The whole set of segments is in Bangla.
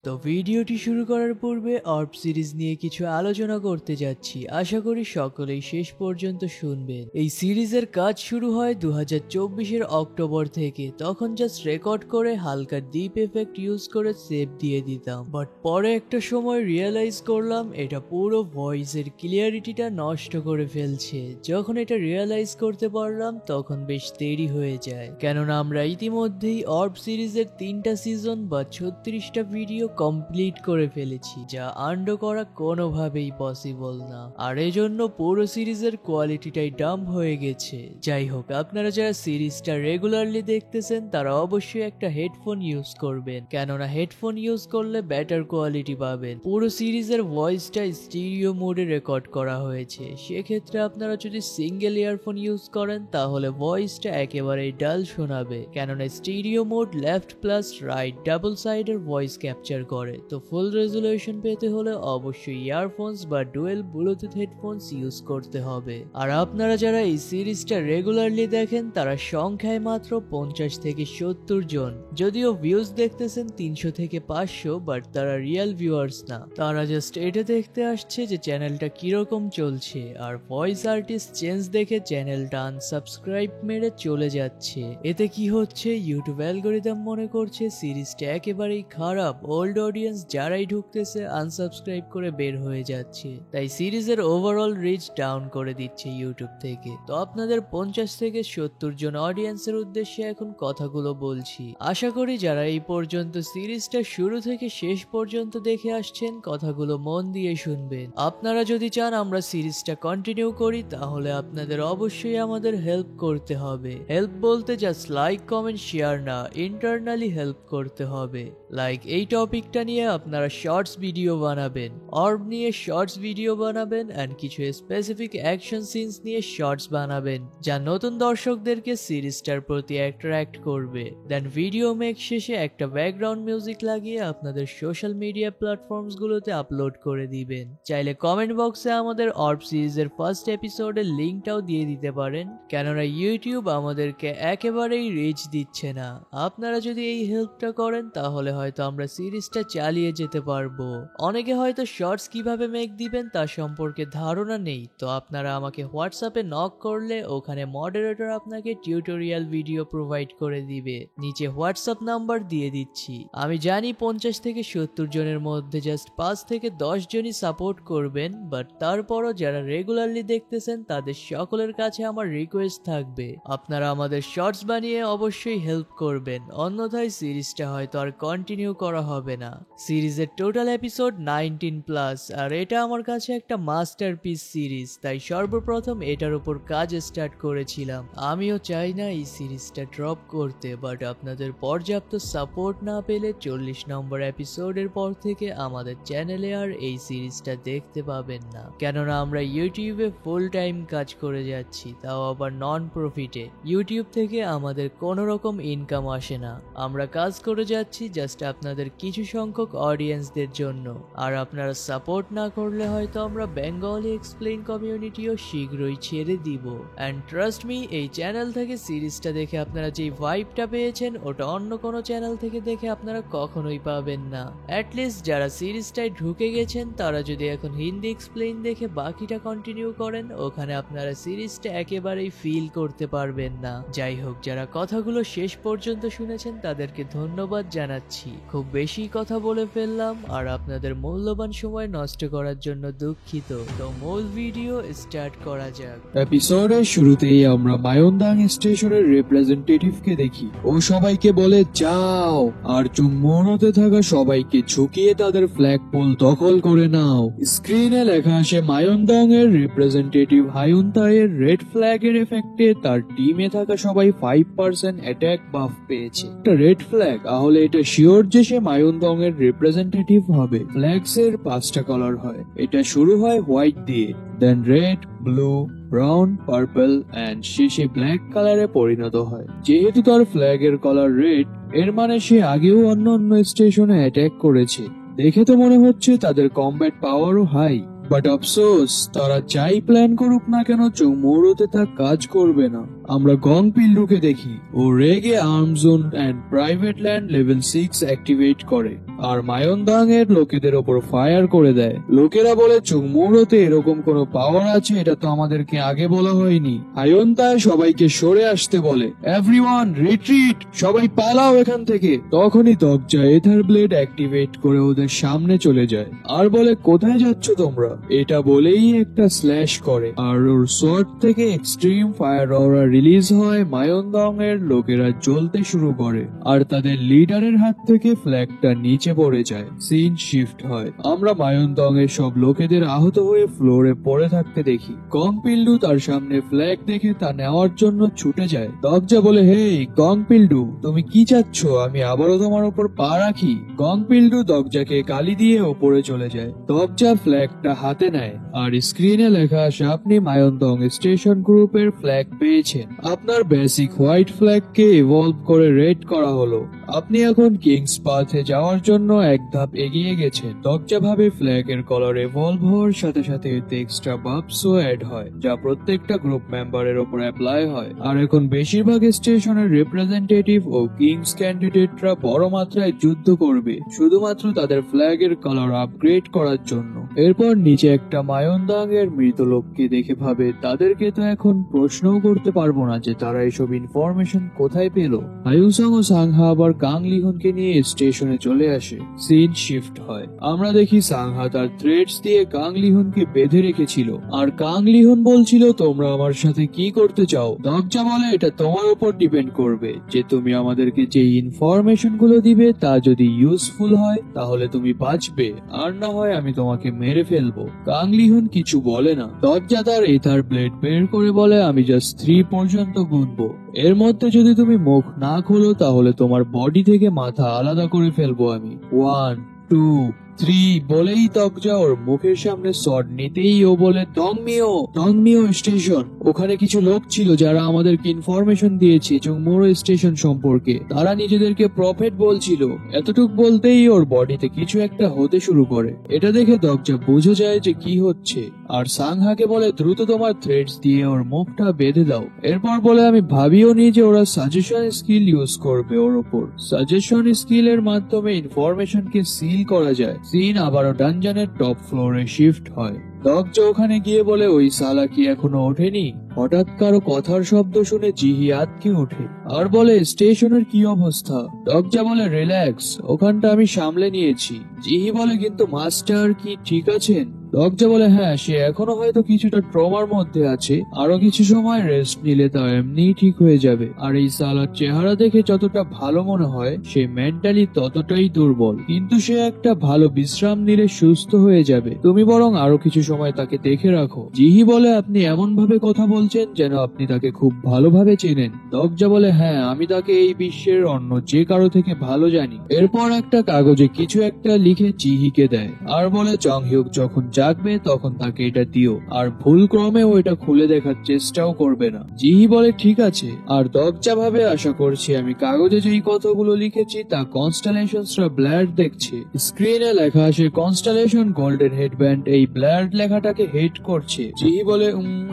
তো ভিডিওটি শুরু করার পূর্বে অর্ব সিরিজ নিয়ে কিছু আলোচনা করতে যাচ্ছি, আশা করি সকলেই শেষ পর্যন্ত শুনবেন। এই সিরিজের কাজ শুরু হয় 2024-এর অক্টোবর থেকে। তখন জাস্ট রেকর্ড করে হালকা ডিপ এফেক্ট ইউজ করে সেভ দিয়ে দিতাম, বাট পরে একটা সময় রিয়েলাইজ করলাম এটা পুরো ভয়েসের ক্লিয়ারিটিটা নষ্ট করে ফেলছে। যখন এটা রিয়েলাইজ করতে পারলাম তখন বেশ দেরি হয়ে যায়, কেননা আমরা ইতিমধ্যেই অর্ব সিরিজের 3টা সিজন বা 36টা ভিডিও কমপ্লিট করে ফেলেছি, যা আন্ডো করা কোনোভাবেই পসিবল না। আর এজন্য পুরো সিরিজের কোয়ালিটিটাই ডাম্প হয়ে গেছে। যাই হোক, আপনারা যারা সিরিজটা রেগুলারলি দেখতেছেন তারা অবশ্যই একটা হেডফোন ইউজ করবেন, কেননা হেডফোন ইউজ করলে বেটার কোয়ালিটি পাবেন। পুরো সিরিজের ভয়েসটা স্টিরিও মোডে রেকর্ড করা হয়েছে, সেক্ষেত্রে আপনারা যদি সিঙ্গেল ইয়ারফোন ইউজ করেন তাহলে ভয়েসটা একেবারেই ডাল শোনাবে, কেননা stereo mode left plus right double সাইডের ভয়েস ক্যাপচার করে। তো ফুল রেজুলেশন পেতে হলে অবশ্যই ইয়ারফোনস বা ডুয়েল ব্লুটুথ হেডফোনস ইউজ করতে হবে। আর আপনারা যারা এই সিরিজটা রেগুলারলি দেখেন তারা সংখ্যায় মাত্র 50 থেকে 70 জন, যদিও ভিউজ দেখতেছেন 300 থেকে 500, বাট তারা রিয়েল ভিউয়ার্স না। তারা জাস্ট এটা দেখতে আসছে যে চ্যানেলটা কিরকম চলছে, আর ভয়েস আর্টিস্ট চেঞ্জ দেখে চ্যানেলটা আনসাবস্ক্রাইব মেরে চলে যাচ্ছে। এতে কি হচ্ছে, ইউটিউব অ্যালগরিদম মনে করছে সিরিজটা একেবারেই খারাপ, ওল্ড অডিয়েন্স যারাই ঢুকতেছে আনসাবস্ক্রাইব করে বের হয়ে যাচ্ছে, তাই সিরিজের ওভারঅল রিচ ডাউন করে দিচ্ছে ইউটিউব থেকে। তো আপনাদের 50 থেকে 70 জন অডিয়েন্সের উদ্দেশ্যে এখন কথাগুলো বলছি। আশা করি যারা এই পর্যন্ত সিরিজটা শুরু থেকে শেষ পর্যন্ত দেখে আসছেন কথাগুলো মন দিয়ে শুনবেন। আপনারা যদি চান আমরা সিরিজটা কন্টিনিউ করি তাহলে আপনাদের অবশ্যই আমাদের হেল্প করতে হবে। হেল্প বলতে জাস্ট লাইক কমেন্ট শেয়ার না, ইন্টারনালি হেল্প করতে হবে। লাইক এই টপিকটা নিয়ে আপনারা শর্টস ভিডিও বানাবেন, অর্ব নিয়ে শর্টস ভিডিও বানাবেন, এন্ড কিছু স্পেসিফিক অ্যাকশন সিনস নিয়ে শর্টস বানাবেন যা নতুন দর্শকদেরকে সিরিজটার প্রতি অ্যাট্রাক্ট করবে। দেন ভিডিও মেক শেষে একটা ব্যাকগ্রাউন্ড মিউজিক লাগিয়ে আপনাদের সোশ্যাল মিডিয়া প্ল্যাটফর্মস গুলোতে আপলোড করে দিবেন। চাইলে কমেন্ট বক্সে আমাদের অর্ব সিরিজের ফার্স্ট এপিসোডের লিঙ্কটাও দিয়ে দিতে পারেন, কেননা ইউটিউব আমাদেরকে একেবারেই রিচ দিচ্ছে না। আপনারা যদি এই হেল্পটা করেন তাহলে হয়তো আমরা সিরিজটা চালিয়ে যেতে পারবো। অনেকে হয়তো শর্টস কিভাবে মেক দিবেন তা সম্পর্কে ধারণা নেই, তো আপনারা আমাকে হোয়াটসঅ্যাপে নক করলে ওখানে মডারেটর আপনাকে টিউটোরিয়াল ভিডিও প্রোভাইড করে দিবে। নিচে হোয়াটসঅ্যাপ নাম্বার দিয়ে দিচ্ছি। আমি জানি 50 থেকে 70 জনের মধ্যে জাস্ট 5 থেকে 10 জনই সাপোর্ট করবেন, বাট তারপরও যারা রেগুলারলি দেখতেছেন তাদের সকলের কাছে আমার রিকোয়েস্ট থাকবে আপনারা আমাদের শর্টস বানিয়ে অবশ্যই হেল্প করবেন, অন্যথায় সিরিজটা হয়তো আর কন্টিনিউ করা হবে না। সিরিজের টোটাল এপিসোড 19+, আর এটা আমার কাছে একটা মাস্টারপিস সিরিজ, তাই সর্বপ্রথম এটার উপর কাজ স্টার্ট করেছিলাম। আমিও চাই না এই সিরিজটা ড্রপ করতে, বাট আপনাদের পর্যাপ্ত সাপোর্ট না পেলে 40 নম্বর এপিসোডের পর থেকে আমাদের চ্যানেলে আর এই সিরিজটা দেখতে পাবেন না, কেননা আমরা ইউটিউবে ফুল টাইম কাজ করে যাচ্ছি, তাও আবার নন প্রফিটে। ইউটিউব থেকে আমাদের কোনো রকম ইনকাম আসে না, আমরা কাজ করে যাচ্ছি জাস্ট আপনাদের কিছু সংখ্যক অডিয়েন্সদের জন্য। আর আপনারা সাপোর্ট না করলে হয়তো আমরা বেঙ্গলি এক্সপ্লেইন কমিউনিটিও শীঘ্রই ছেড়ে দিব। অ্যান্ড ট্রাস্ট মি, এই চ্যানেল থেকে সিরিজটা দেখে আপনারা যেই ভাইবটা পেয়েছেন ওটা অন্য কোনো চ্যানেল থেকে দেখে আপনারা কখনোই পাবেন না। অ্যাটলিস্ট যারা সিরিজটায় ঢুকে গেছেন তারা যদি এখন হিন্দি এক্সপ্লেইন দেখে বাকিটা কন্টিনিউ করেন, ওখানে আপনারা সিরিজটা একেবারেই ফিল করতে পারবেন না। যাই হোক, যারা কথাগুলো শেষ পর্যন্ত শুনেছেন তাদেরকে ধন্যবাদ জানাচ্ছি। খুব বেশি কথা বলে ফেললাম আর আপনাদের মূল্যবান সময় নষ্ট করার জন্য দুঃখিত। তো মূল ভিডিও স্টার্ট করা যাক। এপিসোডের শুরুতেই আমরা মায়নদাং স্টেশনের রিপ্রেজেন্টেটিভকে দেখি। ও সবাইকে বলে যাও, আর চুম্বনতে থাকা সবাইকে ঝুঁকিয়ে তাদের ফ্ল্যাগ পোল দখল করে নাও। স্ক্রিনে লেখা আসে মায়নদাং এর রিপ্রেজেন্টেটিভ হায়ুনতায়ের রেড ফ্ল্যাগ এর এফেক্টে তার টিমে থাকা সবাই 5% অ্যাটাক বাফ পেয়েছে। একটা রেড ফ্ল্যাগ, তাহলে এটা শিওর যে সে মায়নদং এর রিপ্রেজেন্টেটিভ হবে। ফ্ল্যাগস এর 5টা কালার হয়, এটা শুরু হয় হোয়াইট দিয়ে, then red, blue, brown, purple and শেষে ব্ল্যাক কালারে পরিণত হয়। যেহেতু তার ফ্ল্যাগের কালার রেড, এর মানে সে আগেও অন্য স্টেশনে অ্যাটাক করেছে। দেখে তো মনে হচ্ছে তাদের কমব্যাট পাওয়ারও হাই, বাট আফসোস তারা যাই প্ল্যান করুক না কেন চৌমুরোতে তা কাজ করবে না। আমরা গং পিল্লুকে দেখি ও রেগে arm zone and private land level 6 activate করে আর মায়নদাং এর লোকেদের ওপর ফায়ার করে দেয়। লোকেরা বলে চুংমুরোতে এরকম কোনো পাওয়ার আছে, এটা তো আমাদেরকে আগে বলা হয়নি। আয়ন্তা সবাইকে সরে আসতে বলে, এভরিওয়ান রিট্রিট, সবাই পালাও এখান থেকে। তখনই দগজা এথার ব্লেড অ্যাক্টিভেট করে ওদের সামনে চলে যায় আর বলে, কোথায় যাচ্ছ তোমরা? এটা বলেই একটা স্ল্যাশ করে আর ওর সোয়ার্ড থেকে এক্সট্রিম ফায়ার অরা রিলিজ হয়। মায়নদং এর লোকেরা জ্বলতে শুরু করে আর তাদের লিডারের হাত থেকে ফ্ল্যাগটা নিচে পড়ে যায়। সিন শিফট হয়, আমরা মায়নদং এর সব লোকেদের আহত হয়ে ফ্লোরে পড়ে থাকতে দেখি। গং পিল্ডু তার সামনে ফ্ল্যাগ দেখে তা নেওয়ার জন্য ছুটে যায়। দগজা বলে, হেই গং পিল্ডু, তুমি কি চাচ্ছ আমি আবারও তোমার উপর পা রাখি? গং পিল্ডু দগজাকে গালি দিয়ে ওপরে চলে যায়। দগজা ফ্ল্যাগটা হাতে নেয় আর স্ক্রিনে লেখা আসে, আপনি মায়নদং স্টেশন গ্রুপের ফ্ল্যাগ পেয়েছেন। আপনার বেসিক হোয়াইট ফ্ল্যাগকে ইভলভ করে রেড করা হলো। আপনি এখন কিংস পাথে যাওয়ার জন্য এক ধাপ এগিয়ে গেছেন। দগজা ভাবে ফ্ল্যাগের কালার ইভলভ হওয়ার সাথে সাথে এতে এক্সট্রা বাফসও অ্যাড হয়, যা প্রত্যেকটা গ্রুপ মেম্বারের উপর অ্যাপ্লাই হয়। আর এখন বেশিরভাগ স্টেশনের রিপ্রেজেন্টেটিভ ও কিংস ক্যান্ডিডেটরা বড় মাত্রায় যুদ্ধ করবে শুধুমাত্র তাদের ফ্ল্যাগের কালার আপগ্রেড করার জন্য। এরপর নিচে একটা মায়নদাং এর মৃত লোককে দেখে ভাবে, তাদেরকে তো এখন প্রশ্নও করতে পারবো না যে তারা এসব ইনফরমেশন কোথায় পেল। আয়ুসং ও সাংহা আবার কাং লিহনকে নিয়ে স্টেশনে চলে আসে। সিন শিফট হয়, আমরা দেখি সাংহা তার থ্রেডস দিয়ে কাং লিহনকে বেঁধে রেখেছিল আর কাং লিহন বলছিল, তোমরা আমার সাথে কি করতে চাও? দগজা বলে, এটা তোমার উপর ডিপেন্ড করবে যে তুমি আমাদেরকে যে ইনফরমেশন গুলো দিবে তা যদি ইউজফুল হয় তাহলে তুমি বাঁচবে, আর না হয় আমি তোমাকে মেরে ফেলবো। কাং লিহন কিছু বলে না। দগজা তার এথার ব্লেড বের করে বলে, আমি জাস্ট 3 পর্যন্ত গুনবো, এর মধ্যে যদি তুমি মুখ না খোলো তাহলে তোমার বডি থেকে মাথা আলাদা করে ফেলবো আমি। 1 2 3 বলেই দগজা ওর মুখের সামনে শট নিতেই ও বলে, দংমিও স্টেশন। ওখানে কিছু লোক ছিল যারা আমাদেরকে ইনফরমেশন দিয়েছে চুংমুরো স্টেশন সম্পর্কে। তারা নিজেদেরকে প্রফেট বলছিল। এতটুক বলতেই ওর বডিতে কিছু একটা হতে শুরু করে। এটা দেখে দগজা বুঝে যায় যে কি হচ্ছে আর সাংহাকে বলে, দ্রুত তোমার থ্রেডস দিয়ে ওর মুখটা বেঁধে দাও। এরপর বলে, আমি ভাবিও নি যে ওরা সাজেশন স্কিল ইউজ করবে ওর উপর। সাজেশন স্কিল এর মাধ্যমে ইনফরমেশনকে সিল করা যায়। সিন আবারও ডানজনের টপ ফ্লোরে শিফট হয়। দগজা ওখানে গিয়ে বলে, ওই সালা কি এখনো ওঠেনি? হঠাৎ কারো কথার শব্দ শুনে জিহি আতকে ওঠে আর বলে, স্টেশনের কি অবস্থা? দগজা বলে, রিল্যাক্স, ওখানটা আমি সামলে নিয়েছি। জিহি বলে, কিন্তু মাস্টার কি ঠিক আছেন? দগজা বলে, হ্যাঁ, সে এখনো হয়তো কিছুটা ট্রমার মধ্যে আছে, আরো কিছু সময় রেস্ট নিলে তা এমনি ঠিক হয়ে যাবে। আর এই সালার চেহারা দেখে যতটা ভালো মনে হয় সে মেন্টালি ততটাই দুর্বল, কিন্তু সে একটা ভালো বিশ্রাম নিলে সুস্থ হয়ে যাবে। তুমি বরং আরো কিছু সময় তাকে দেখে রাখো। জিহি বলে, আপনি এমন ভাবে কথা বলছেন যেন আপনি তাকে খুব ভালোভাবে চেনেন। দগজা বলে, হ্যাঁ, আমি তাকে এই বিশ্বের অন্য যে কারো থেকে ভালো জানি। এরপর একটা কাগজে কিছু একটা লিখে জিহিকে দেয় আর বলে, চংহিউক যখন জাগবে তখন তাকে এটা দিও, আর ভুল ক্রমেও এটা খুলে দেখার চেষ্টাও করবে না। জিহি বলে, ঠিক আছে। আর দগজা ভাবে, আশা করছি আমি কাগজে যেই কথাগুলো লিখেছি তা কনস্টেলেশনসরা ব্লাড দেখছে। স্ক্রিনে লেখা আসে, কনস্টেলেশন গোল্ডেন হেডব্যান্ড এই ব্লাড লেখাটাকে হেড করছে। জিহি বলে,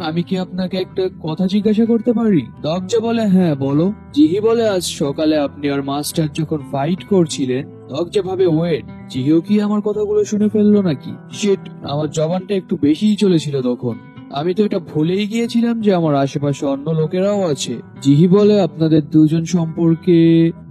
আমি কি আপনাকে একটা কথা জিজ্ঞাসা করতে পারি? দগজা বলে, হ্যাঁ বলো। জিহি বলে, আজ সকালে আপনি আর মাস্টার যখন ফাইট করছিলেন, দগজা ভাবে, ওয়েট, জিহিও কি আমার কথাগুলো শুনে ফেললো নাকি? শিট, আমার জবানটা একটু বেশিই চলেছিল তখন। আমি তো এটা ভুলেই গিয়েছিলাম যে আমার আশেপাশে অন্য লোকেরাও আছে। জিহি বলে, আপনাদের দুজন সম্পর্কে।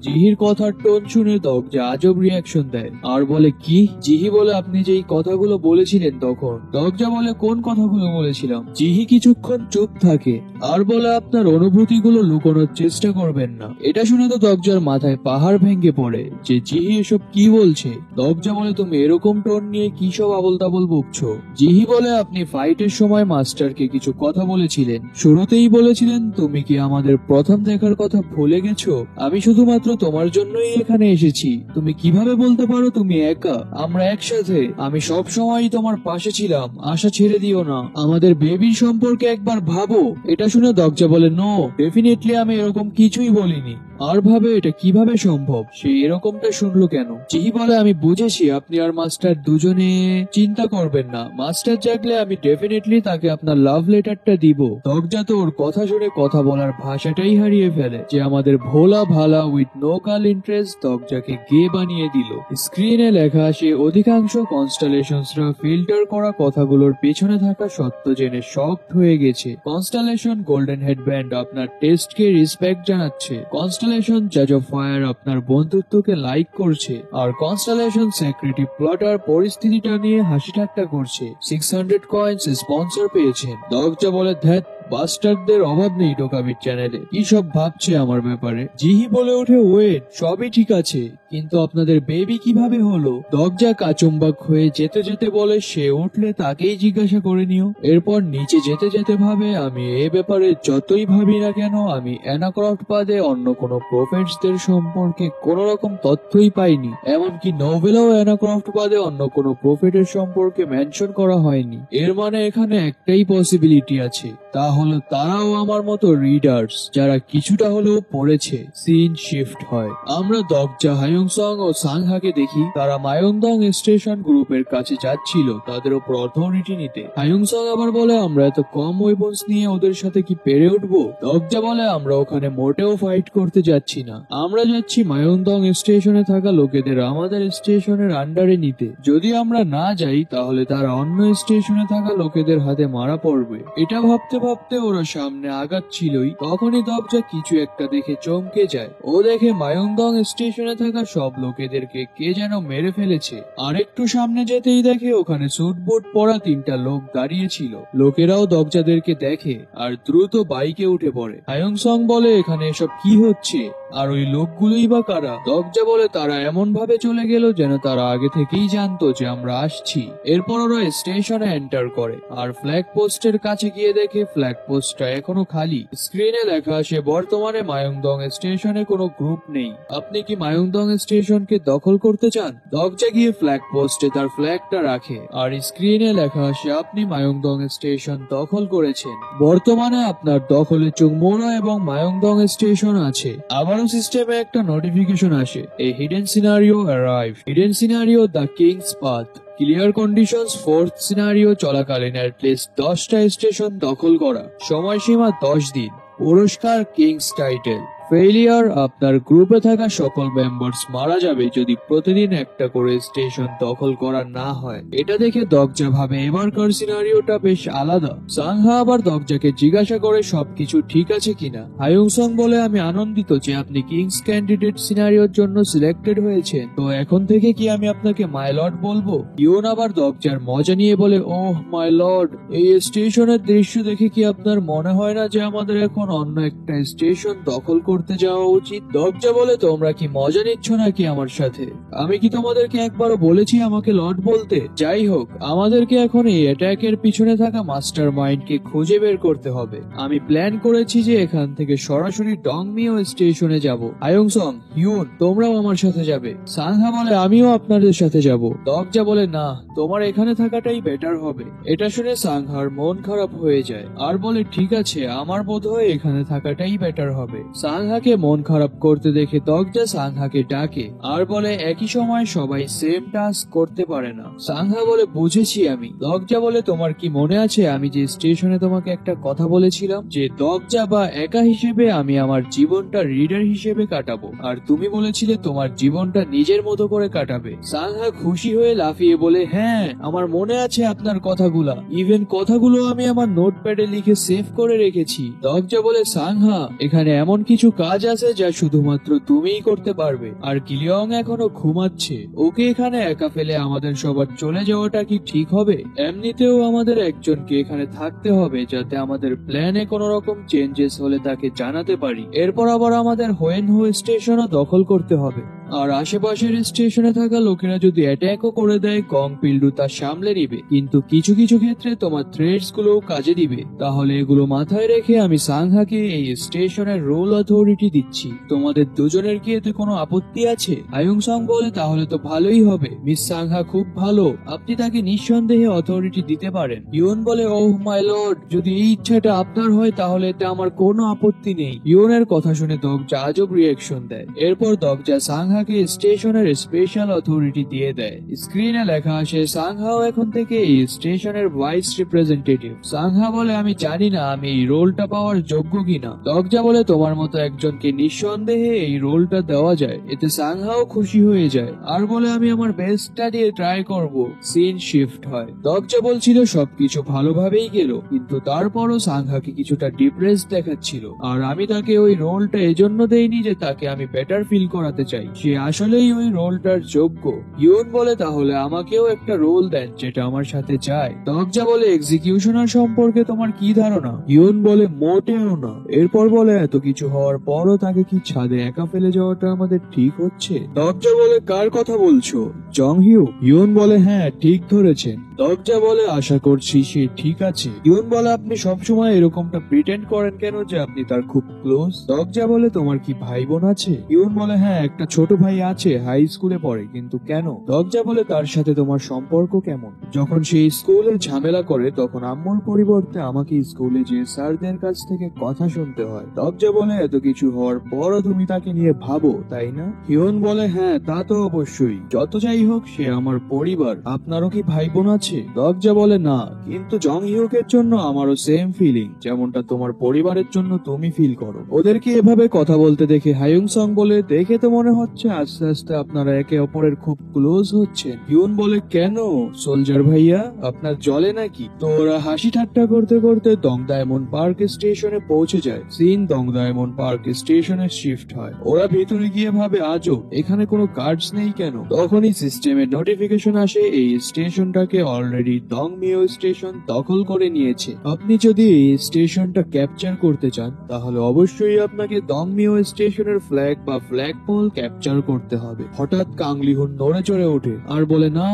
জিহির কথার টোন শুনে দগজা আজব রিয়াকশন দেয় আর বলে, কি? জিহি বলে, আপনি যেই কথাগুলো বলেছিলেন তখন। দগজা বলে, কোন কথাগুলো বলেছিলাম? জিহি কিছুক্ষণ চুপ থাকে আর বলে, আপনার অনুভূতিগুলো লুকোনোর চেষ্টা করবেন না। এটা শুনে তো দগজার মাথায় পাহাড় ভেঙে পড়ে যে জিহি এসব কি বলছে। দগজা বলে, তুমি এরকম টোন নিয়ে কি সব আবল তাবল বকছো? জিহি বলে, আপনি ফাইটের সময় মাস্টারকে কিছু কথা বলেছিলেন। শুরুতেই বলেছিলেন, তুমি কি আমাদের প্রথম দেখার কথা ভুলে গেছো? আমি শুধুমাত্র তোমার জন্যই এখানে এসেছি। তুমি কিভাবে বলতে পারো তুমি একা? আমরা একসাথে। আমি সব সময় তোমার পাশে ছিলাম। আশা ছেড়ে দিও না। আমাদের বেবির সম্পর্কে একবার ভাবো। এটা শুনে দগজা বলে, নো, ডেফিনেটলি আমি এরকম কিছুই বলিনি। আর ভাবে এটা কিভাবে সম্ভব, সে এরকমটা শুনলো কেন। জিহি বলে আমি বুঝেছি আপনি আর মাস্টার দুজনে চিন্তা করবেন না, মাস্টার জাগলে আমি ডেফিনেটলি তাকে আপনার লাভ লেটারটা দিব। দরজা তো ওর কথা শুনে কথা বলার ভাষাটাই হারিয়ে ফেলে যে আমাদের ভোলা ভালা উইথ নো কাল ইন্টারেস্ট দরজাকে গে বানিয়ে দিল। স্ক্রিনে লেখা আসে অধিকাংশ কনস্টেলেশনসরা ফিল্টার করা কথাগুলোর পেছনে থাকা সত্য জেনে শকড হয়ে গেছে। কনস্টেলেশন গোল্ডেন হেডব্যান্ড আপনার টেস্টকে রেসপেক্ট জানাচ্ছে। কনস্টেলেশন জাজ অফ ফায়ার আপনার বন্ধুত্বকে লাইক করছে। আর কনস্টেলেশন সেক্রেটারি প্লটার পরিস্থিতিটা নিয়ে হাসি ঠাট্টা করছে। 600 কয়েন্স স্পন্সর পেয়েছেন। দরজা বলে ধ্যাত বাস্টারদের অভাব নেই ডোকাবিট চ্যানেলে, কি সব ভাবছে আমার ব্যাপারে। জিহি বলে ওঠে ওয়েট, সবই ঠিক আছে কিন্তু আপনাদের বেবি কিভাবে হলো। দরজা কাচুম্বাক হয়ে যেতে যেতে বলে সে উঠলে তাকেই জিজ্ঞাসা করে নিও। এরপর নিচে যেতে যেতে ভাবে আমি এ ব্যাপারে যতই ভাবি না কেন আমি অ্যানাক্রফট বাদে অন্য কোনো প্রফেটসদের সম্পর্কে কোন রকম তথ্যই পাইনি। এমনকি নোভেলেও অ্যানাক্রফট বাদে অন্য কোনো প্রফেটের সম্পর্কে মেনশন করা হয়নি। এর মানে এখানে একটাই পসিবিলিটি আছে, তা হলো তারাও আমার মতো রিডার্স যারা কিছুটা হলেও পড়েছে। সিন শিফট হয়, আমরা দরজা হায়ুংসং ও সাংহাকে দেখি তারা মায়ংদং স্টেশন গ্রুপের কাছে যাচ্ছিল তাদের উপর অথরিটি নিতে। হায়ুংসং আবার বলে আমরা এত কম ওয়েপন্স নিয়ে ওদের সাথে কি পেরে উঠবো। দরজা বলে আমরা ওখানে মোটেও ফাইট করতে যাচ্ছি না, আমরা যাচ্ছি মায়ংদং স্টেশনে থাকা লোকেদের আমাদের স্টেশনের আন্ডারে নিতে। যদি আমরা না যাই তাহলে তারা অন্য স্টেশনে থাকা লোকেদের হাতে মারা পড়বে। এটা ভাবতে ভাবতে ওরা সামনে আগাচ্ছিলই তখনই দরজা কিছু একটা দেখে চমকে যায়। ও দেখে মায়ংদং স্টেশনে থাকা সব লোকেদেরকে কে যেন মেরে ফেলেছে। আর একটু সামনে যেতেই দেখে ওখানে স্যুট বুট পরা 3টা লোক দাঁড়িয়ে ছিল। লোকেরাও দরজাদেরকে দেখে আর দ্রুত বাইকে উঠে পড়ে। হায়ুংসং বলে এখানে এসব কি হচ্ছে আর ওই লোকগুলোই বা কারা। দরজা বলে তারা এমন ভাবে চলে গেল যেন তারা আগে থেকেই জানতো যে আমরা আসছি। এরপর ওরা স্টেশনে এন্টার করে আর ফ্ল্যাগ পোস্টের কাছে গিয়ে দেখে ফ্ল্যাগ পোস্টটা এখনো খালি। স্ক্রিনে লেখা আসে বর্তমানে মায়ংদং স্টেশনে কোনো গ্রুপ নেই, আপনি কি মায়ংদং স্টেশনকে দখল করতে চান। দরজা গিয়ে ফ্ল্যাগ পোস্টে তার ফ্ল্যাগটা রাখে আর স্ক্রিনে লেখা আসে আপনি মায়ংদং স্টেশন দখল করেছেন, বর্তমানে আপনার দখলে চুংমোরা এবং মায়ংদং স্টেশন আছে। আবারও সিস্টেমে একটা নোটিফিকেশন আসে, a hidden scenario arrive, hidden scenario the king's path, clear conditions 4th scenario চলাকালীন অ্যাটলিস্ট 10টা স্টেশন দখল করা, সময়সীমা 10 দিন, পুরস্কার কিংস টাইটেল। ফেইলিয়ার আপনার গ্রুপে থাকা সকল মেম্বার্স মারা যাবে যদি প্রতিদিন একটা করে স্টেশন দখল করা না হয়। এটা দেখে দরজা ভাবে এবারকার সিনারিওটা বেশ আলাদা। সাংহা আবার দরজাকে জিজ্ঞাসা করে সবকিছু ঠিক আছে কিনা। হায়ুংসং বলে আমি আনন্দিত যে আপনি কিংস ক্যান্ডিডেট সিনারিওর জন্য সিলেক্টেড হয়েছেন, তো এখন থেকে কি আমি আপনাকে মাই লর্ড বলবো। ইউন আবার দরজার মজা নিয়ে বলে ওহ মাই লর্ড, এই স্টেশনের দৃশ্য দেখে কি আপনার মনে হয় না যে আমাদের এখন অন্য একটা স্টেশন দখল করতে যাওয়া উচিত। দরজা বলে তোমরা কি মজা নিচ্ছ নাকি আমার সাথে, আমি কি তোমাদেরকে একবারও বলেছি আমাকে লর্ড বলতে। যাই হোক, আমাদেরকে এখন এই অ্যাটাকের পিছনে থাকা মাস্টার মাইন্ডকে খুঁজে বের করতে হবে। আমি প্ল্যান করেছি যে এখান থেকে সরাসরি ডংমিও স্টেশনে যাব। হায়ুংসং, হিউন তোমরাও আমার সাথে যাবে। সাংহা বলে আমিও আপনাদের সাথে যাব। দরজা বলে না, তোমার এখানে থাকাটাই বেটার হবে। এটা শুনে সাংহার মন খারাপ হয়ে যায় আর বলে ঠিক আছে, আমার বোধহয় এখানে থাকাটাই বেটার হবে। সাংহাকে মন খারাপ করতে দেখে দরজা সাংহাকে ডাকে আর বলে একই সময় সবাই সেম টাস্ক করতে পারে না। সাংহা বলে বুঝেছি আমি। দরজা বলে তোমার কি মনে আছে আমি যে স্টেশনে তোমাকে একটা কথা বলেছিলাম যে দরজা বা একা হিসেবে আমি আমার জীবনটা রিডার হিসেবে কাটাবো, আর তুমি বলেছিলে তোমার জীবনটা নিজের মতো করে কাটাবে। সাংহা খুশি হয়ে লাফিয়ে বলে হ্যাঁ আমার মনে আছে আপনার কথাগুলা, ইভেন কথাগুলো আমি আমার নোটপ্যাডে লিখে সেভ করে রেখেছি। দরজা বলে সাংহা এখানে এমন কিছু কাজ আছে যা শুধুমাত্র তুমিই করতে পারবে, আর কিলিয়ং এখনো ঘুমাচ্ছে, ওকে এখানে একা ফেলে আমাদের সবার চলে যাওয়াটা কি ঠিক হবে। এমনিতেও আমাদের একজনকে এখানে থাকতে হবে যাতে আমাদের প্ল্যানে কোনো রকম চেঞ্জেস হলে তাকে জানাতে পারি। এরপর আবার আমাদের হোয়েনহো স্টেশনও দখল করতে হবে। আর আশেপাশের স্টেশনে থাকা লোকেরা যদি অ্যাটাকও করে দেয় কং পিল্ডু তা সামলে নিবে, কিন্তু কিছু কিছু ক্ষেত্রে তোমার থ্রেডস গুলো কাজে দিবে। তাহলে এগুলো মাথায় রেখে আমি সাংহাকে এই স্টেশনের রোল অথরিটি দিচ্ছি। তোমাদের দুজনের কি এতে কোনো আপত্তি আছে? আয়ুং সং বলে তাহলে তো ভালোই হবে, মিস সাংহা খুব ভালো, আপনি তাকে নিঃসন্দেহে অথরিটি দিতে পারেন। ইউন বলে ওহ মাই লর্ড, যদি এই ইচ্ছাটা আপনার হয় তাহলে এতে আমার কোনো আপত্তি নেই। ইউনের কথা শুনে দগজা আজব রিয়াকশন দেয়। এরপর দগজা সাংহাকে স্টেশনের স্পেশাল অথরিটি দিয়ে দেয়। স্ক্রিনে লেখা আসে সাংহাও এখন থেকে এই স্টেশনের ভাইস রিপ্রেজেন্টেটিভ। সাংহা বলে আমি জানি না আমি এই রোলটা পাওয়ার যোগ্য কিনা। দগজা বলে তোমার মতো একজনকে নিঃসন্দেহে এই রোলটা দেওয়া যায়। এতে সাংহাও খুশি হয়ে যায় আর বলে আমি আমার বেস্টটা দিয়ে ট্রাই করব। সিন শিফট হয়। দগজা বলছিল সবকিছু ভালোভাবেই গেল, কিন্তু তারপরও সাংহাকে কিছুটা ডিপ্রেস দেখাচ্ছিল। আর আমি তাকে ওই রোলটা এজন্য দেইনি যে তাকে আমি বেটার ফিল করাতে চাই, সে আসলেই ওই রোলটার যোগ্য। ইউন বলে তাহলে আমাকেও একটা রোল দেন যেটা আমার সাথে যায়। দগজা বলে এক্সিকিউশনার সম্পর্কে তোমার কি ধারণা? ইউন বলে মোটেও না। এরপর বলে এত কিছু হওয়ার পরও তাকে কি ছাদে একা ফেলে যাওয়াটা আমাদের ঠিক হচ্ছে? দগজা বলে কার কথা বলছো? জং হিউ? ইউন বলে হ্যাঁ ঠিক ধরেছেন। দগজা বলে আশা করছি সে ঠিক আছে। ইউন বলে আপনি সবসময় এরকমটা প্রিটেন্ড করেন কেন যে আপনি তার খুব ক্লোজ? দগজা বলে তোমার কি ভাই বোন আছে? ইউন বলে হ্যাঁ একটা ছোট ভাই আছে, হাই স্কুলে পড়ে। কিন্তু কেন? দগজা বলে তার সাথে তোমার সম্পর্ক কেমন? যখন সে স্কুলে ঝামেলা করে তখন আম্মুর পরিবর্তে আমাকে স্কুলে যে স্যারদের কাছ থেকে কথা শুনতে হয়। দগজা বলে এত কিছু হওয়ার পরও তুমি তাকে নিয়ে ভাবো তাই না? হিউন বলে হ্যাঁ তা তো অবশ্যই, যত যাই হোক সে আমার পরিবার। আপনারও কি ভাই বোন আছে? দগজা বলে না, কিন্তু জং হিউকের জন্য আমারও সেম ফিলিং যেমনটা তোমার পরিবারের জন্য তুমি ফিল করো। ওদেরকে এভাবে কথা বলতে দেখে হায়ুং সং বলে দেখে তো মনে হচ্ছে আস্তে আস্তে আপনারা একে অপরের খুব ক্লোজ হচ্ছেন। হিউন বলে কেন সোলজার ভাইয়া, আপনার জলে নাকি? তো ওরা হাসি ঠাট্টা করতে করতে দংদায়মন পার্ক স্টেশনে পৌঁছে যায়। সিন দংদায়মন পার্ক স্টেশনে শিফট হয়। ওরা ভেতরে গিয়ে ভাবে আজব এখানে কোনো কার্ডস নেই কেন। তখনই সিস্টেমের নোটিফিকেশন আসে এই স্টেশনটাকে অলরেডি দং মিও স্টেশন দখল করে নিয়েছে। আপনি যদি এই স্টেশনটা ক্যাপচার করতে চান তাহলে অবশ্যই আপনাকে দং মিও স্টেশনের ফ্ল্যাগ বা ফ্ল্যাগ পোল ক্যাপচার করতে হবে। হঠাৎ কাংলিহুন নড়ে চড়ে ওঠে আর বলে না,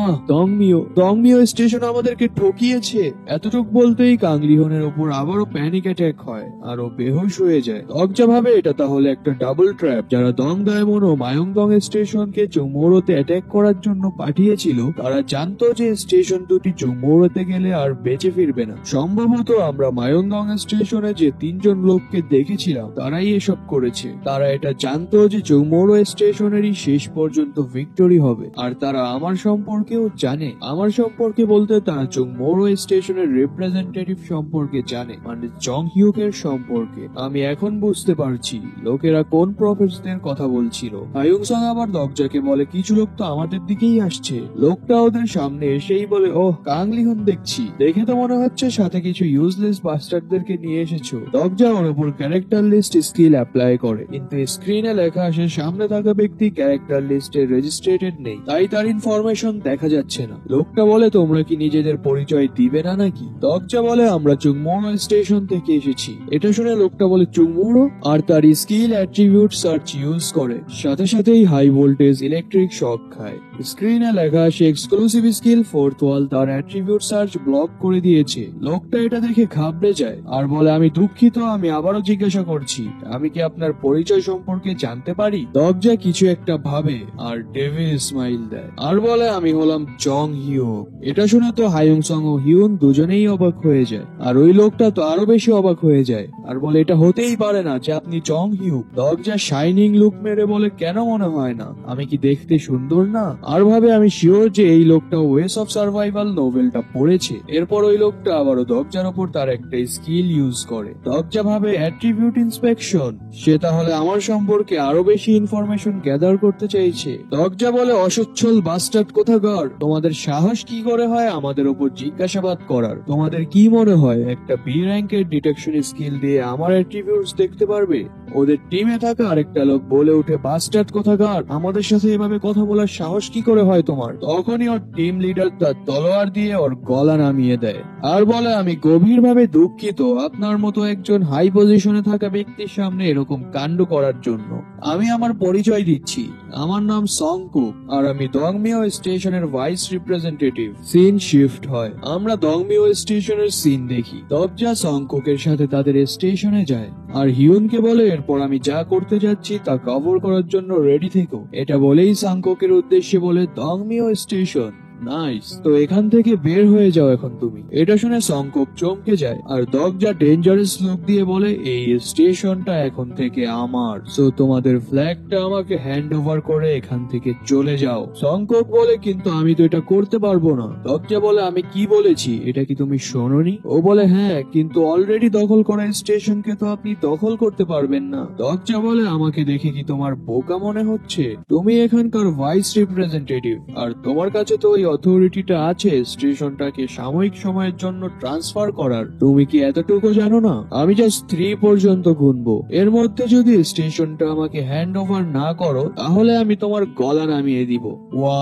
দং মিও স্টেশন আমাদেরকে ঠকিয়েছে। এতটুক বলতেই কাংলিহুনের উপর আবারও প্যানিক অ্যাটাক হয় আর ও বেহুশ হয়ে যায়। দগজা ভাবে এটা তাহলে একটা ডাবল ট্র্যাপ। যারা দং দায়মন ও মায়ংদং স্টেশনকে চুমোরোতে অ্যাটাক করার জন্য পাঠিয়েছিল তারা জানতো যে স্টেশন দুটি চুমোরোতে গেলে আর বেঁচে ফিরবে না। সম্ভবত আমরা মায়ংদং স্টেশনে যে তিনজন লোককে দেখেছিলাম তারাই এসব করেছে। তারা এটা জানতো যে চুমোরো স্টেশনেরই শেষ পর্যন্ত ভিক্টরি হবে। আর তারা আমার সম্পর্কেও জানে। আমার সম্পর্কে বলতে তারা চুমোরো স্টেশনের রিপ্রেজেন্টেটিভ সম্পর্কে জানে, মানে জং হিউকের সম্পর্কে। আমি এখন বুঝতে পারছি লোকেরা কোন প্রফেসরদের কথা বলছিল। হায়ুং সং আবার দগজাকে বলে কিছু লোক তো আমাদের দিকেই আসছে। লোকটা ওদের সামনে এসেই বলে ওহ কাংলিহুন দেখছি, দেখে তো মনে হচ্ছে সাথে কিছু ইউজলেস বাস্টারদেরকে নিয়ে এসেছো। দগজা ওর উপর ক্যারেক্টার লিস্ট স্কিল অ্যাপ্লাই করে, কিন্তু স্ক্রিনে লেখা আসে সামনে থাকা ব্যক্তি ক্যারেক্টার লিস্টে রেজিস্ট্রেটেড নেই, তাই তার ইনফরমেশন দেখা যাচ্ছে না। লোকটা বলে তোমরা কি নিজেদের পরিচয় দিবে না নাকি? দগজা বলে আমরা চুংমোরো স্টেশন থেকে এসেছি। এটা শুনে লোকটা বলে চুংমোরো, আর তার স্কিল অ্যাট্রিবিউট সার্চ ইউজ করে সাথে সাথেই হাই ভোল্টেজ ইলেকট্রিক শক খায়। স্ক্রিনে লেখা আসে এক্সক্লুসিভ স্কিল ফোর্থ ওয়াল তার অ্যাট্রিবিউট সার্চ ব্লক করে দিয়েছে। লোকটা এটা দেখে ঘাবড়ে যায় আর বলে আমি দুঃখিত, আমি আবারও জিজ্ঞাসা করছি আমি কি আপনার পরিচয় সম্পর্কে জানতে পারি? দগজা কিছু একটা ভাবে আর ডেভিল স্মাইল দেয় আর বলে আমি হলাম জং হিউ। এটা শুনে তো হায়ুং সং ও হিউন দুজনেই অবাক হয়ে যায়, আর ওই লোকটা তো আরো বেশি অবাক হয়ে যায় আর বলে এটা হতেই পারে না যে আপনি জং হিউ। দগজা শাইনিং লুক মেরে বলে কেন মনে হয় না, আমি কি দেখতে সুন্দর না? আর ভাবে আমি শিওর যে এই লোকটা ওয়েস অফ সার্ভাইভাল নোভেলটা পড়েছে। এরপর ওই লোকটা আবারও দগজার উপর তার একটা স্কিল ইউজ করে। দগজা ভাবে অ্যাট্রিবিউট ইন্সপেকশন, সে তাহলে আমার সম্পর্কে আরো বেশি ইনফরমেশন গ্যাদার করতে চাইছে। দগজা বলে অসচ্ছল বাস্টার্ড কোথাকার, তোমাদের সাহস কি করে হয় আমাদের উপর জিজ্ঞাসাবাদ করার? তোমাদের কি মনে হয় একটা বি র্যাঙ্কের ডিটেকশন স্কিল দিয়ে আমার অ্যাট্রিবিউটস দেখতে পারবে? ওদের টিমে থাকা আরেকটা লোক বলে উঠে বাস্টার্ড কোথাকার, আমাদের সাথে এভাবে কথা বলার সাহস কি করে হয় তোমার? তখনই ওর টিম লিডার তার তলোয়ার দিয়ে ওর গলা নামিয়ে দেয় আর বলে, আমি গভীরভাবে দুঃখিত আপনার মতো একজন হাই পজিশনে থাকা ব্যক্তির সামনে এরকম কাণ্ড করার জন্য। আমি আমার পরিচয় দিচ্ছি, আমার নাম সংকুক আর আমি দংমিও স্টেশনের ভাইস রিপ্রেজেন্টেটিভ। সিন শিফট হয়, আমরা দংমিও স্টেশনের সিন দেখি। দবজা সংকুকের সাথে তাদের স্টেশনে যায় আর হিউনকে বলে, এরপর আমি যা করতে যাচ্ছি তা কভার করার জন্য রেডি থেকো। এটা বলেই সংকুকের উদ্দেশ্যে বলে, দংমিও স্টেশন নাইস, তো এখান থেকে বের হয়ে যাও এখন তুমি। এটা শুনে সংকুক চমকে যায় আর দবজা ডেঞ্জারাস লুক দিয়ে বলে, এই স্টেশনটা এখন থেকে আমার, সো তোমাদের ফ্ল্যাগটা আমাকে হ্যান্ড ওভার করে এখান থেকে চলে যাও। সংকুক বলে, কিন্তু আমি তো এটা করতে পারবো না। দবজা বলে, আমি কি বলেছি এটা কি তুমি শোনোনি? ও বলে, হ্যাঁ, কিন্তু অলরেডি দখল করা স্টেশনকে তো আপনি দখল করতে পারবেন না। দবজা বলে, আমাকে দেখে কি তোমার বোকা মনে হচ্ছে? তুমি এখানকার ভাইস রিপ্রেজেন্টেটিভ আর তোমার কাছে তো ওই অথরিটিটা আছে স্টেশনটাকে সাময়িক সময়ের জন্য ট্রান্সফার করার। তুমি কি এতটুকু জানো না? আমি জাস্ট 3 পর্যন্ত গুনবো, এর মধ্যে যদি স্টেশনটা আমাকে হ্যান্ড ওভার না করো তাহলে আমি তোমার গলা নামিয়ে দিব।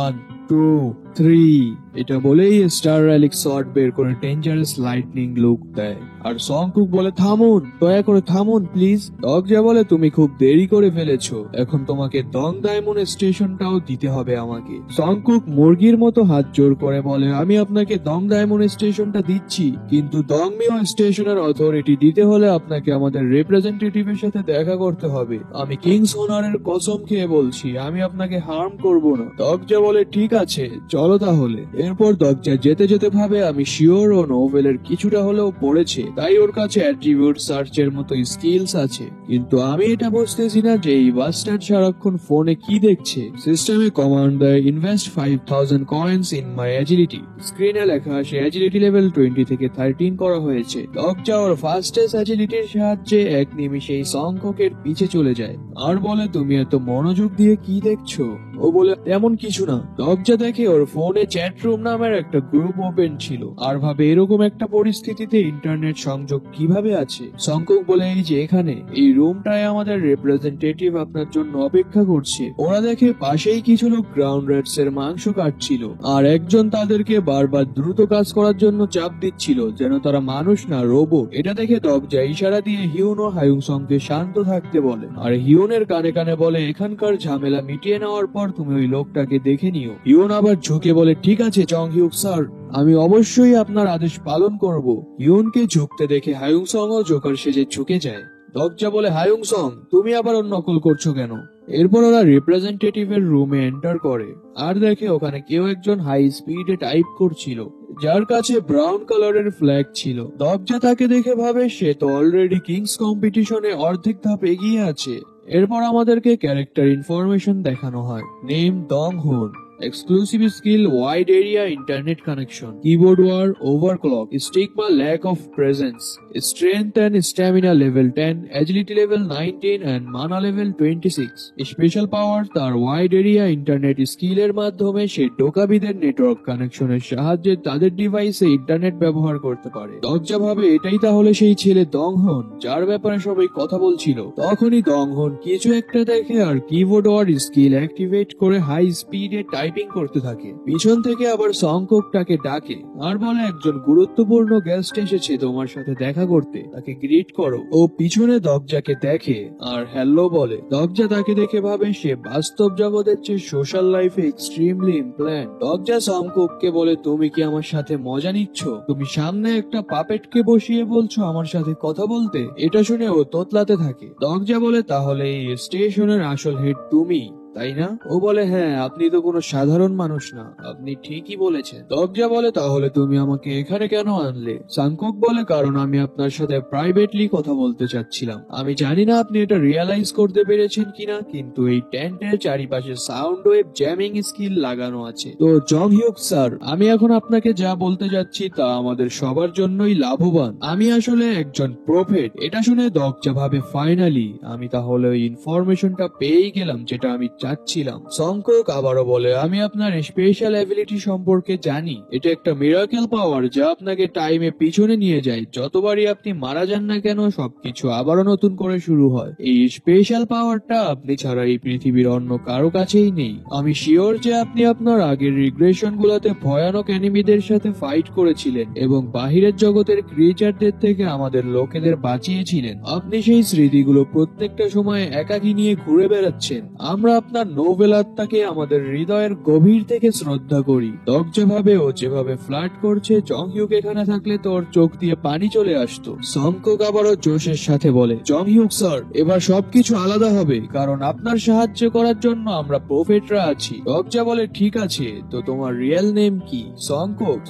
1 2 3। এটা বলেই স্টার রেলিক শট বের করে ডেঞ্জারাস লাইটনিং লুক দেয় আর সংকুক বলে, থামুন, দয়া করে থামুন প্লিজ। দবজা বলে, তুমি খুব দেরি করে ফেলেছো, এখন তোমাকে দং ডায়মন্ড স্টেশনটাও দিতে হবে আমাকে। সংকুক মুরগির মতো হাত জোর করে বলে, আমি আপনাকে দং ডায়মন্ড স্টেশনটা দিচ্ছি, কিন্তু দংমিও স্টেশনের অথরিটি দিতে হলে আপনাকে আমাদের রিপ্রেজেন্টেটিভের সাথে দেখা করতে হবে। আমি কিংস ওনারের কসম খেয়ে বলছি, আমি আপনাকে হার্ম করব না। দবজা বলে, ঠিক আছে চলো তাহলে। এরপর দবজা যেতে যেতে ভাবে, আমি শিওর ও নোভেলের কিছুটা হলেও পড়েছে, তাই ওর কাছে অ্যাট্রিবিউট সার্চের মতো স্কিলস আছে, কিন্তু আমি এটা বুঝতেছি না যে এই বাস্টার্ড সারাক্ষণ ফোনে কি দেখছে। সিস্টেমে কমান্ড দেয়, invest 5000 coins in my agility. স্ক্রিনে লেখা আসে অ্যাজিলিটি লেভেল 20 থেকে 13 করা হয়েছে। দবজা ওর ফাস্টেস্ট অ্যাজিলিটির সাহায্যে এক নিমিষেই সংকুকের পিছে চলে যায় আর বলে, তুমি এত মনোযোগ দিয়ে কি দেখছো? ও বলে, তেমন কিছু না। দবজা দেখে ওর ফোনে চ্যাট রুম নামের একটা গ্রুপ ওপেন ছিল আর ভাবে, এরকম একটা পরিস্থিতিতে ইন্টারনেট সংযোগ কিভাবে আছে। সংকুক বলে, এই যে এখানে এই রুমটায় আমাদের রিপ্রেজেন্টেটিভ আপনার জন্য অপেক্ষা করছে। ওরা দেখে পাশেই কিছু লোক গ্রাউন্ড রেটস এর মাংস কাটছিল আর একজন তাদেরকে বারবার দ্রুত কাজ করার জন্য চাপ দিচ্ছিল যেন তারা মানুষ না রোবট। এটা দেখে দবজা ইশারা দিয়ে হিউন ও হায়ুংসংকে শান্ত থাকতে বলে আর হিউনের কানে কানে বলে, এখানকার ঝামেলা মিটিয়ে নেওয়ার পর তুমি ওই লোকটাকে দেখে নিও। হিউন আবার ঝুঁকে বলে, ঠিক আছে চং হিউক স্যার, আমি অবশ্যই আপনার আদেশ পালন করব। হিউনকে ঝুঁকতে দেখে হায়ুংসং ও জোকার সেজে ঝুঁকে যায়। দবজা বলে, হায়ুংসং তুমি আবার ওর নকল করছো কেন? এরপর ওরা রিপ্রেজেন্টেটিভের রুমে এন্টার করে আর দেখে ওখানে কেউ একজন হাই স্পিডে টাইপ করছিল যার কাছে ব্রাউন কালারের ফ্ল্যাগ ছিল। দবজা তাকে দেখে ভাবে, সে তো অলরেডি কিংস কম্পিটিশনে অর্ধেক ধাপ এগিয়ে আছে। এরপর আমাদেরকে ক্যারেক্টার ইনফরমেশন দেখানো হয়। নেম দং হুন, exclusive skill wide area internet connection, keyboard war overclock, stigma lack of presence, strength and stamina level 10, agility level 19 and mana level 26। Special power, তার ওয়াইড এরিয়া ইন্টারনেট স্কিলের মাধ্যমে সে টোকাবিদের নেটওয়ার্ক কানেকশনের সাহায্যে তাদের ডিভাইসে ইন্টারনেট ব্যবহার করতে পারে। দবজা ভাবে, এটাই তাহলে সেই ছেলে দং হন যার ব্যাপারে সবাই কথা বলছিল। তখনই দং হন কিছু একটা দেখে আর কিবোর্ড ওয়ার স্কিল অ্যাক্টিভেট করে হাই স্পিডে টাইপিং করতে থাকে। পিছন থেকে আবার সংকুকটাকে ডাকে আর বলে, একজন গুরুত্বপূর্ণ গেস্ট এসেছে তোমার সাথে দেখা করতে, তাকে গ্রিট করো। ও পিছনে দবজাকে দেখে আর হ্যালো বলে। দবজা তাকে দেখে ভাবে সে বাস্তব জগতের চেয়ে সোশ্যাল লাইফে এক্সট্রিমলি ইমপ্ল্যান্ট। দবজা সংকুককে বলে, তুমি কি আমার সাথে মজা নিচ্ছ? তুমি সামনে একটা পাপেটকে বসিয়ে বলছো আমার সাথে কথা বলতে? এটা শুনে ও তোতলাতে থাকে। দবজা বলে, তাহলে এই স্টেশনের আসল হেড তুমি, তাই না? ও বলে, হ্যাঁ, আপনি তো কোনো সাধারণ মানুষ না, আপনি ঠিকই বলেছেন। দবজা বলে, তাহলে তুমি আমাকে এখানে কেন আনলে? সংকুক বলে, কারণ আমি আপনার সাথে প্রাইভেটলি কথা বলতে চাচ্ছিলাম। আমি জানি না আপনি এটা রিয়ালাইজ করতে পেরেছেন কিনা, কিন্তু এই টেন্টের চারিপাশে সাউন্ড ওয়েভ জ্যামিং স্কিল লাগানো আছে। তো জং হিউক স্যার, আমি এখন আপনাকে যা বলতে যাচ্ছি তা আমাদের সবার জন্যই লাভবান। আমি আসলে একজন প্রফেট। এটা শুনে দবজা ভাবে, ফাইনালি আমি তাহলে ওই ইনফরমেশনটা পেয়েই গেলাম যেটা আমি চাচ্ছিলাম। সংকক আবারও বলে, আমি আপনার স্পেশাল অ্যাবিলিটি সম্পর্কে জানি। এটা একটা মিরাকেল পাওয়ার যা আপনাকে টাইমে পিছনে নিয়ে যায়। যতবারই আপনি মারা যান না কেন সবকিছু আবারও নতুন করে শুরু হয়। এই স্পেশাল পাওয়ারটা আপনি ছাড়া এই পৃথিবীর অন্য কারো কাছেই নেই। আমি শিওর যে আপনি আপনার আগের রিগ্রেশন গুলাতে ভয়ানক এনিমিদের সাথে ফাইট করেছিলেন এবং বাহিরের জগতের ক্রিয়েচারদের থেকে আমাদের লোকেদের বাঁচিয়েছিলেন। আপনি সেই স্মৃতিগুলো প্রত্যেকটা সময় একাকী নিয়ে ঘুরে বেড়াচ্ছেন। আমরা আপনার নোবেল আত্মাকে আমাদের হৃদয়ের গভীর থেকে শ্রদ্ধা করি। দরজা ভাবে ও যেভাবে ফ্লার্ট করছে, জংহিউক এখানে থাকলে তোর চোখ দিয়ে পানি চলে আসতো। সংকক আবারও জোশের সাথে বলে, জংহিউক স্যার, এবার সবকিছু আলাদা হবে, কারণ আপনার সাহায্য করার জন্য আমরা প্রফেটরা আছি। দরজা বলে, ঠিক আছে, তো তোমার রিয়েল নেম কি?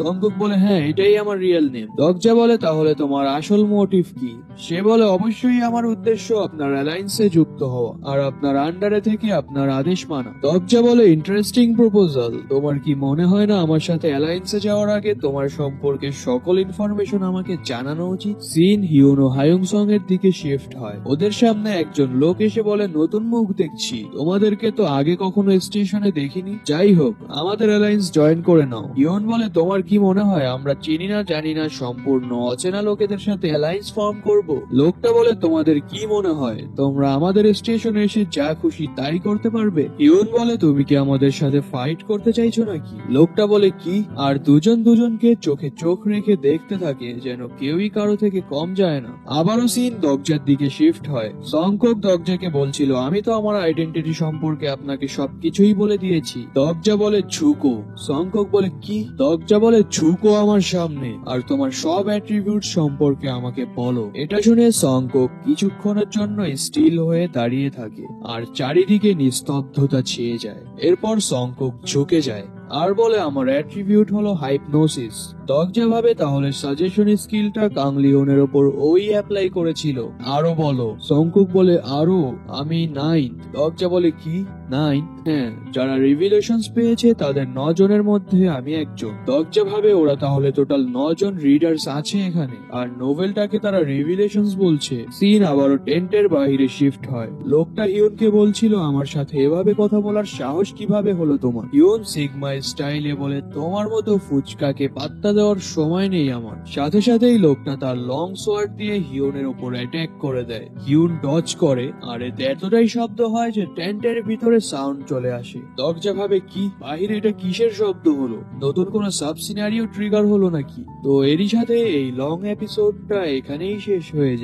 সংকক বলে, হ্যাঁ, এটাই আমার রিয়েল নেম। দরজা বলে, তাহলে তোমার আসল মোটিভ কি? সে বলে, অবশ্যই আমার উদ্দেশ্য আপনার অ্যালায়েন্সে যুক্ত হওয়া আর আপনার আন্ডারে থেকে আপনার আদেশ মানা। দরজা বলে, ইন্টারেস্টিং প্রপোজাল। তোমার কি মনে হয় না আমার সাথে অ্যালায়েন্সে যাওয়ার আগে তোমার সম্পর্কে সকল ইনফরমেশন আমাকে জানানো উচিত? সিন হিউন ও হায়ুংসং এর দিকে শিফট হয়। ওদের সামনে একজন লোক এসে বলে, নতুন মুখ দেখছি, তোমাদেরকে তো আগে কখনো স্টেশনে দেখিনি। যাই হোক, আমাদের অ্যালায়েন্স জয়েন করে নাও। হিউন বলে, তোমার কি মনে হয় আমরা চিনি না জানি না সম্পূর্ণ অচেনা লোকেদের সাথে অ্যালায়েন্স ফর্ম করব? লোকটা বলে, তোমাদের কি মনে হয় তোমরা আমাদের স্টেশনে এসে যা খুশি তাই করতে পারবে? হিউন বলে, তুমি কি আমাদের সাথে ফাইট করতে চাইছো নাকি? লোকটা বলে, কি? আর দুজনকে চোখে চোখ রেখে দেখতে থাকে যেন কেউই কারো থেকে কম যায় না। আবারও সিন দরজার দিকে শিফট হয়। সংকক দরজাকে বলছিল, আমি তো আমার আইডেন্টিটি সম্পর্কে আপনাকে সবকিছুই বলে দিয়েছি। দরজা বলে, ঝুঁকো। সংকক বলে, কি? দরজা বলে, ঝুঁকো আমার সামনে আর তোমার সব অ্যাট্রিবিউট সম্পর্কে আমাকে বলো। এটা শুনে সংকক কিছুক্ষণের জন্য স্টিল হয়ে দাঁড়িয়ে থাকে আর চারিদিকে নিস্তব্ধতা ছেয়ে যায়। এরপর সংকক ঝুঁকে যায় আর বলে, আমার অ্যাট্রিবিউট হলো হাইপনোসিস। দরজা ভাবে, তাহলে সাজেশন স্কিলটা কাংলিওনের ওপর ওই অ্যাপ্লাই করেছিল। আরো বলো। সংকুক বলে, আরো আমি 9। দরজা বলে, কি 9? হ্যাঁ, যারা রিভিলেশনস পেয়েছে তাদের 9 জনের মধ্যে আমি একজন। দরজা ভাবে, ওরা তাহলে টোটাল 9 জন রিডার্স আছে এখানে, আর নোভেলটাকে তারা রিভিলেশনস বলছে। সিন আবারও টেন্টের বাইরে শিফট হয়। লোকটা হিউনকে বলছিল, আমার সাথে এভাবে কথা বলার সাহস কিভাবে হলো তোমার? হিউন সিগমা স্টাইলে বলে, তোমার মতো ফুচকাকে পাত্তা দেওয়ার সময় নেই আমার। সাথে সাথেই লোকটা তার লং সোয়ার্ড দিয়ে হিউনের উপর অ্যাটাক করে দেয়। হিউন ডজ করে আর এতে এতটাই শব্দ হয় যে টেন্টের ভিতরে সাউন্ড চলে আসে। দরজা ভাবে, কি বাহিরে এটা কিসের শব্দ হলো? নতুন কোন সাব সিনারিও ট্রিগার হলো নাকি? তো এরই সাথে এই লং এপিসোডটা এখানেই শেষ হয়ে যায়।